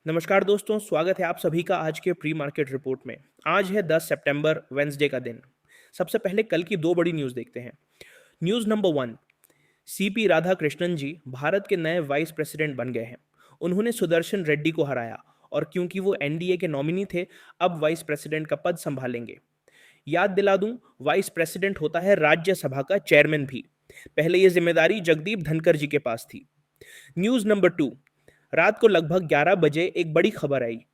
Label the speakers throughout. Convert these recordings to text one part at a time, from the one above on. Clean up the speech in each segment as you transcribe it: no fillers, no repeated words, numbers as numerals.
Speaker 1: नमस्कार दोस्तों, स्वागत है आप सभी का आज के प्री मार्केट रिपोर्ट में। आज है 10 सितंबर, वेंसडे का दिन। सबसे पहले कल की दो बड़ी न्यूज़ देखते हैं। News number one, CP Radhakrishnan ji Bharat के नए वाइस प्रेसिडेंट बन गए हैं। उन्होंने सुदर्शन रेड्डी को हराया और क्योंकि वो एनडीए के नॉमिनी थे, अब वाइस प्रेसिडेंट का पद संभालेंगे। याद दिला दूं, वाइस प्रेसिडेंट होता है राज्यसभा का चेयरमैन भी। पहले ये जिम्मेदारी जगदीप धनखड़ जी के पास थी। न्यूज़ नंबर टू, रात को लगभग 11 बजे एक बड़ी खबर आई।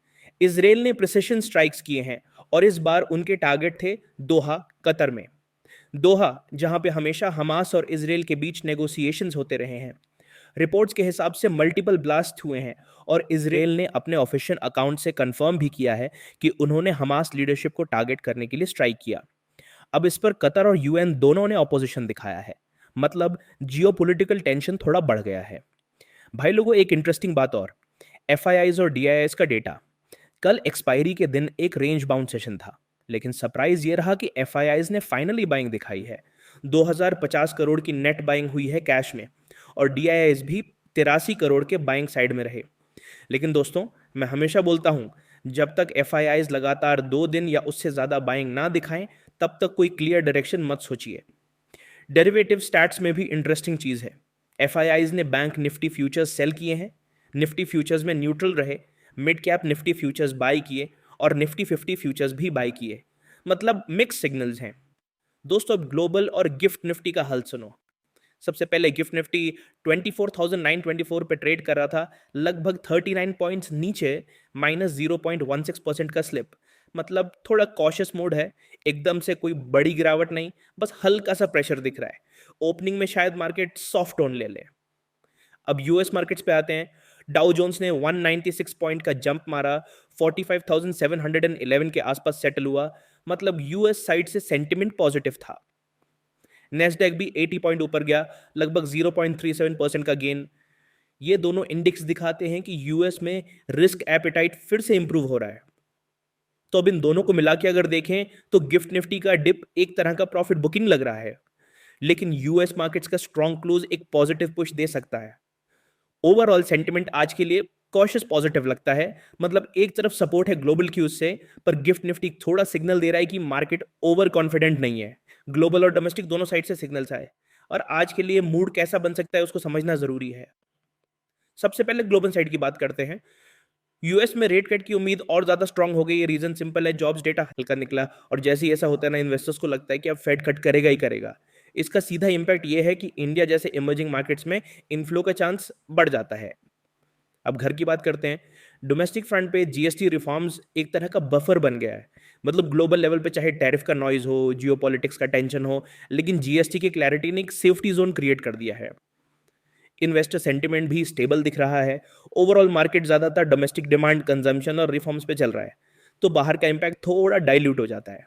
Speaker 1: इसराइल ने प्रिसिशन स्ट्राइक्स किए हैं और इस बार उनके टारगेट थे दोहा, कतर में। दोहा, जहां पे हमेशा हमास और इसराइल के बीच नेगोशिएशंस होते रहे हैं। रिपोर्ट्स के हिसाब से मल्टीपल ब्लास्ट हुए हैं और इसराइल ने अपने ऑफिशियल अकाउंट से कंफर्म भी किया है कि उन्होंने हमास लीडरशिप को टारगेट करने के लिए स्ट्राइक किया। अब इस पर कतर और यूएन दोनों ने ऑपोजिशन दिखाया है। मतलब जियोपॉलिटिकल टेंशन थोड़ा बढ़ गया है। भाई लोगों, एक इंटरेस्टिंग बात और, एफआईआईज और डीआईआईज का डेटा। कल एक्सपायरी के दिन एक रेंज बाउंड सेशन था, लेकिन सरप्राइज ये रहा कि एफआईआईज ने फाइनली बाइंग दिखाई है। 2050 करोड़ की नेट बाइंग हुई है कैश में और डीआईआईज भी 83 करोड़ के बाइंग साइड में रहे। लेकिन दोस्तों, मैं हमेशा बोलता हूं, जब तक एफआईआईज लगातार 2 दिन या उससे ज्यादा बाइंग ना दिखाएं, तब तक कोई क्लियर डायरेक्शन मत सोचिए। डेरिवेटिव स्टैट्स में भी इंटरेस्टिंग चीज है। एफआईआईज ने बैंक निफ्टी फ्यूचर्स सेल किए हैं, निफ्टी फ्यूचर्स में न्यूट्रल रहे, mid cap Nifty futures buy किए और निफ्टी 50 फ्यूचर्स भी बाय किए। मतलब मिक्स सिग्नल्स हैं। दोस्तों, अब ग्लोबल और गिफ्ट निफ्टी का हल सुनो। सबसे पहले गिफ्ट निफ्टी 24,924 पे ट्रेड कर रहा था, लगभग 39 पॉइंट्स नीचे, -0.16% का स्लिप। मतलब थोड़ा कॉशियस मोड है, एकदम से कोई बड़ी गिरावट नहीं, बस हल्का सा प्रेशर दिख रहा है। ओपनिंग में शायद मार्केट सॉफ्ट टोन ले ले। अब यूएस मार्केट्स पे आते हैं। डाउ जोन्स ने 196 पॉइंट का जंप मारा, 45,711 के आसपास सेटल हुआ। मतलब यूएस साइड से सेंटिमेंट पॉजिटिव था। नेस्डैक भी 80 पॉइंट ऊपर गया, लगभग 0.37% का गेन। ये दोनों इंडेक्स दिखाते हैं कि यूएस में रिस्क एपेटाइट फिर से इंप्रूव हो रहा है। तो अब इन दोनों को मिला के अगर देखें तो गिफ्ट निफ्टी का डिप एक तरह का प्रॉफिट बुकिंग लग रहा है, लेकिन यूएस मार्केट्स का स्ट्रॉन्ग क्लोज एक पॉजिटिव पुश दे सकता है। ओवरऑल सेंटिमेंट आज के लिए कॉशियस पॉजिटिव लगता है। मतलब एक तरफ सपोर्ट है ग्लोबल क्यूज से, पर गिफ्ट निफ्टी थोड़ा सिग्नल दे रहा है कि मार्केट ओवर कॉन्फिडेंट नहीं है। ग्लोबल और डोमेस्टिक दोनों साइड से सिग्नल्स आए और आज के लिए मूड कैसा बन सकता है उसको समझना जरूरी है। सबसे पहले ग्लोबल साइड की बात करते हैं। यूएस में रेट कट की उम्मीद और ज्यादा स्ट्रांग हो गई है। रीजन सिंपल है, जॉब्स डेटा हल्का निकला और जैसे ही ऐसा होता है ना, इन्वेस्टर्स को लगता है कि अब फेड कट करेगा ही करेगा। इसका सीधा इंपैक्ट ये है कि इंडिया जैसे इमर्जिंग मार्केट्स में इनफ्लो का चांस बढ़ जाता है। अब घर की बात करते हैं। डोमेस्टिक फ्रंट पे जीएसटी रिफॉर्म्स एक तरह का बफर बन गया है। मतलब ग्लोबल लेवल पे चाहे टैरिफ का नॉइज हो, जियोपॉलिटिक्स का टेंशन हो, लेकिन जीएसटी की क्लैरिटी ने एक सेफ्टी जोन क्रिएट कर दिया है। इन्वेस्टर सेंटिमेंट भी स्टेबल दिख रहा है। ओवरऑल मार्केट ज्यादातर डोमेस्टिक डिमांड, कंजम्पशन और रिफॉर्म्स पे चल रहा है, तो बाहर का इंपैक्ट थोड़ा डाइल्यूट हो जाता है।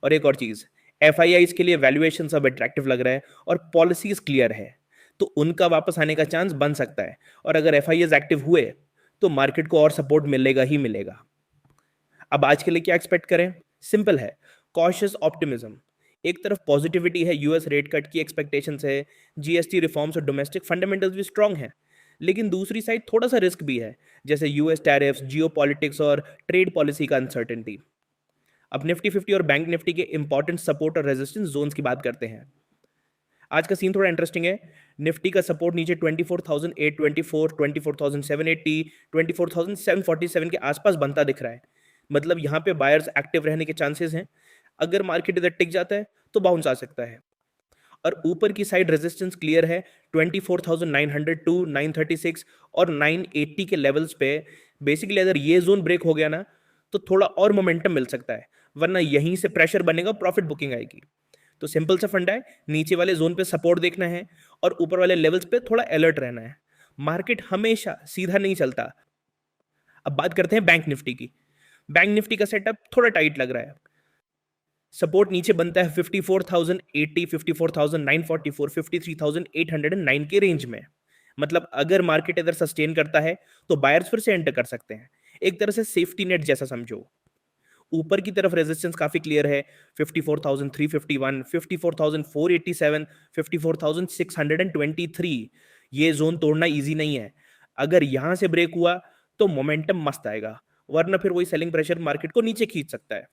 Speaker 1: और एक और चीज, एफआईआईज के लिए वैल्यूएशन सब अट्रैक्टिव लग रहा है और पॉलिसीज क्लियर है, तो उनका वापस आने का चांस बन सकता है। और अगर एफआईआईज एक्टिव हुए तो मार्केट को और सपोर्ट मिलेगा ही मिलेगा। अब आज के लिए क्या एक्सपेक्ट करें? सिंपल है, कॉशियस ऑप्टिमिज्म। एक तरफ पॉजिटिविटी है, यूएस रेट कट की एक्सपेक्टेशंस है, जीएसटी रिफॉर्म्स और डोमेस्टिक फंडामेंटल्स भी स्ट्रांग है। लेकिन दूसरी साइड थोड़ा सा रिस्क भी है, जैसे यूएस टैरिफ्स, जियोपॉलिटिक्स और ट्रेड पॉलिसी का अनसर्टेनिटी। अब निफ्टी 50 और बैंक निफ्टी के इंपॉर्टेंट सपोर्ट और रेजिस्टेंस जोन्स की बात करते हैं। आज का सीन थोड़ा इंटरेस्टिंग है। निफ्टी का सपोर्ट नीचे 24,824, 24,780, 24,747 के आसपास बनता दिख रहा है। मतलब यहां पे बायर्स एक्टिव रहने के चांसेस हैं। अगर मार्केट इधर टिक जाता है तो बाउंस आ सकता है। और ऊपर की साइड रेजिस्टेंस क्लियर है, 24,900 936 और 980 के लेवल्स पे। बेसिकली अगर ये जोन ब्रेक हो गया ना, तो थोड़ा और मोमेंटम मिल सकता है, वरना यहीं से प्रेशर बनेगा, प्रॉफिट बुकिंग आएगी। तो सिंपल सा फंडा है, नीचे वाले जोन पे सपोर्ट देखना है और ऊपर वाले लेवल्स पे थोड़ा अलर्ट रहना है। मार्केट हमेशा सीधा नहीं चलता। अब बात करते हैं बैंक निफ्टी की। बैंक निफ्टी का सेटअप थोड़ा टाइट लग रहा है। सपोर्ट नीचे बनता है 54,080, 54,944, 53,809 के रेंज में। मतलब अगर मार्केट इधर सस्टेन करता है तो बायर्स फिर से एंटर कर सकते हैं। एक तरह से सेफ्टी नेट जैसा समझो। ऊपर की तरफ रेजिस्टेंस काफी क्लियर है, 54,351, 54,487, 54,623। ये जोन तोड़ना इजी नहीं है। अगर यहां से ब्रेक हुआ तो मोमेंटम मस्त आएगा, वरना फिर वही सेलिंग प्रेशर मार्केट को नीचे खींच सकता है।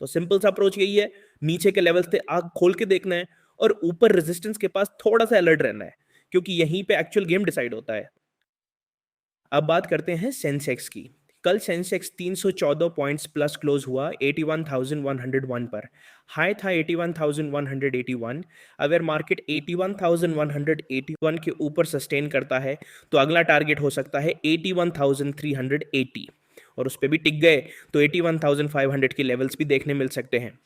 Speaker 1: तो सिंपल सा अप्रोच यही है, नीचे के लेवल्स पे आग खोल के देखना है और ऊपर रेजिस्टेंस के पास थोड़ा सा अलर्ट रहना है, क्योंकि यहीं पे एक्चुअल गेम डिसाइड होता है। अब बात करते हैं सेंसेक्स की। कल सेंसेक्स 314 पॉइंट्स प्लस क्लोज हुआ 81,101 पर। हाई था 81,181। अगर मार्केट 81,181 के ऊपर सस्टेन करता है तो अगला टारगेट हो सकता है 81,380, और उस पर भी टिक गए तो 81,500 के लेवल्स भी देखने मिल सकते हैं।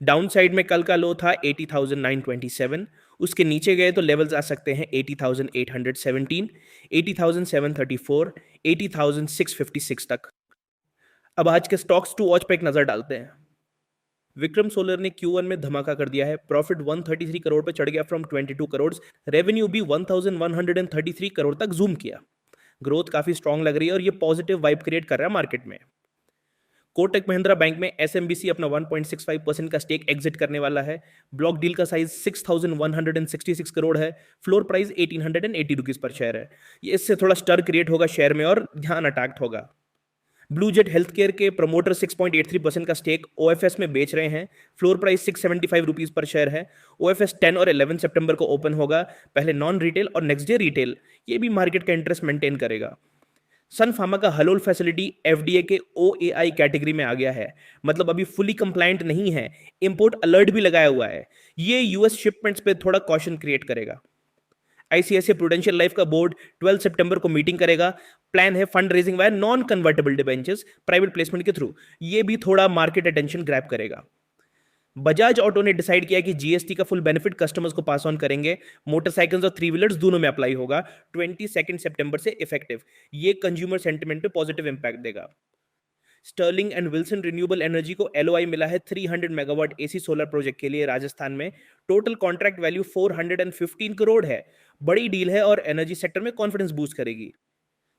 Speaker 1: डाउन साइड में कल का लो था 80,927, उसके नीचे गए तो लेवल्स आ सकते हैं 80,817, 80,734, 80,656 तक। अब आज के स्टॉक्स टू वॉच पे एक नजर डालते हैं। विक्रम सोलर ने Q1 में धमाका कर दिया है, प्रॉफिट 133 करोड़ पे चढ़ गया फ्रॉम 22 करोड़, रेवेन्यू भी 1133 करोड़ तक जूम किया। ग्रोथ काफी स्ट्रांग लग रही है और ये पॉजिटिव वाइब क्रिएट कर रहा है मार्केट में। कोटक महिंद्रा बैंक में एसएमबीसी अपना 1.65% का स्टेक एग्जिट करने वाला है। ब्लॉक डील का साइज 6,166 करोड़ है। Floor price 1,880 rupees per share है। ये इससे थोड़ा स्टर क्रिएट होगा शेयर में और ध्यान अटैक्ट होगा। ब्लू जेट हेल्थ केयर के प्रमोटर 6.83% का स्टेक ओएफएस में बेच रहे हैं। Floor price 675 rupees per share है। ओएफएस 10 और 11 सितंबर को ओपन होगा, पहले नॉन रिटेल और नेक्स्ट डे रिटेल। ये भी मार्केट का इंटरेस्ट मेंटेन करेगा। सन फार्मा का हलोल फैसिलिटी एफडीए के ओएआई कैटेगरी में आ गया है, मतलब अभी फुली कंप्लायंट नहीं है, इंपोर्ट अलर्ट भी लगाया हुआ है। ये यूएस शिपमेंट्स पे थोड़ा कॉशन क्रिएट करेगा। आईसीआईसीआई प्रूडेंशियल लाइफ का बोर्ड 12 सितंबर को मीटिंग करेगा। प्लान है fund raising via non convertible debentures private placement के थ्रू। ये भी थोड़ा मार्केट अटेंशन ग्रैब करेगा। बजाज ऑटो ने डिसाइड किया कि जीएसटी का फुल बेनिफिट कस्टमर्स को पास ऑन करेंगे। मोटरसाइकिल्स और थ्री व्हीलर्स दोनों में अप्लाई होगा 22 सितंबर से इफेक्टिव। ये कंज्यूमर सेंटिमेंट पे पॉजिटिव इंपैक्ट देगा। Sterling and Wilson renewable energy को एलओआई मिला है 300 मेगावाट एसी सोलर प्रोजेक्ट के लिए राजस्थान में। टोटल कॉन्ट्रैक्ट वैल्यू 415 करोड़ है। बड़ी डील है और एनर्जी सेक्टर में कॉन्फिडेंस बूस्ट करेगी।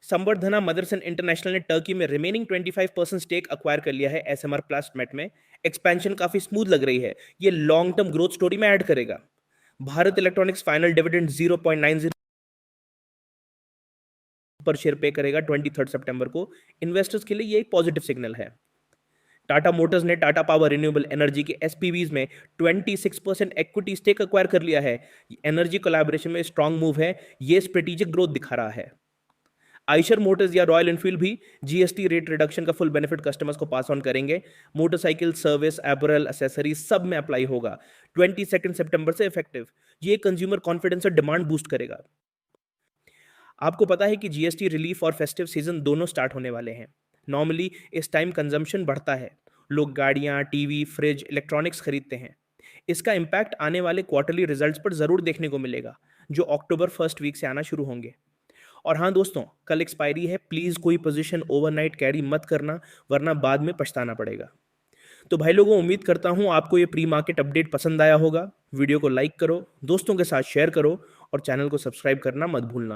Speaker 1: संवर्धना मदरसन इंटरनेशनल ने टर्की में रिमेनिंग 25% स्टेक अक्वायर कर लिया है एसएमआर प्लास्टमेट में। एक्सपेंशन काफी स्मूथ लग रही है, ये लॉन्ग टर्म ग्रोथ स्टोरी में ऐड करेगा। भारत इलेक्ट्रॉनिक्स फाइनल डिविडेंड 0.90 पर शेयर पे करेगा 23 सितंबर को। इन्वेस्टर्स के लिए ये एक पॉजिटिव सिग्नल है। टाटा मोटर्स ने टाटा पावर रिन्यूएबल एनर्जी के एसपीवीज में 26% इक्विटी स्टेक अक्वायर कर लिया है। एनर्जी कोलैबोरेशन में स्ट्रांग मूव है, ये स्ट्रेटेजिक ग्रोथ दिखा रहा है। आइशर मोटर्स या रॉयल एनफील्ड भी जीएसटी रेट रिडक्शन का फुल बेनिफिट कस्टमर्स को पास ऑन करेंगे। मोटरसाइकिल सर्विस अपैरल एसेसरीज सब में अप्लाई होगा 22 सितंबर से इफेक्टिव। ये कंज्यूमर कॉन्फिडेंस और डिमांड बूस्ट करेगा। आपको पता है कि जीएसटी रिलीफ और फेस्टिव सीजन दोनों स्टार्ट होने वाले हैं। नॉर्मली इस टाइम कंजम्पशन बढ़ता है, लोग गाड़ियां, टीवी, फ्रिज, इलेक्ट्रॉनिक्स खरीदते हैं। इसका इम्पैक्ट आने वाले क्वार्टरली रिजल्ट्स पर जरूर देखने को मिलेगा, जो अक्टूबर फर्स्ट वीक से आना शुरू होंगे। और हाँ दोस्तों, कल एक्सपायरी है, प्लीज कोई पोजीशन ओवरनाइट कैरी मत करना, वरना बाद में पछताना पड़ेगा। तो भाई लोगों, उम्मीद करता हूं आपको ये प्री मार्केट अपडेट पसंद आया होगा। वीडियो को लाइक करो, दोस्तों के साथ शेयर करो और चैनल को सब्सक्राइब करना मत भूलना।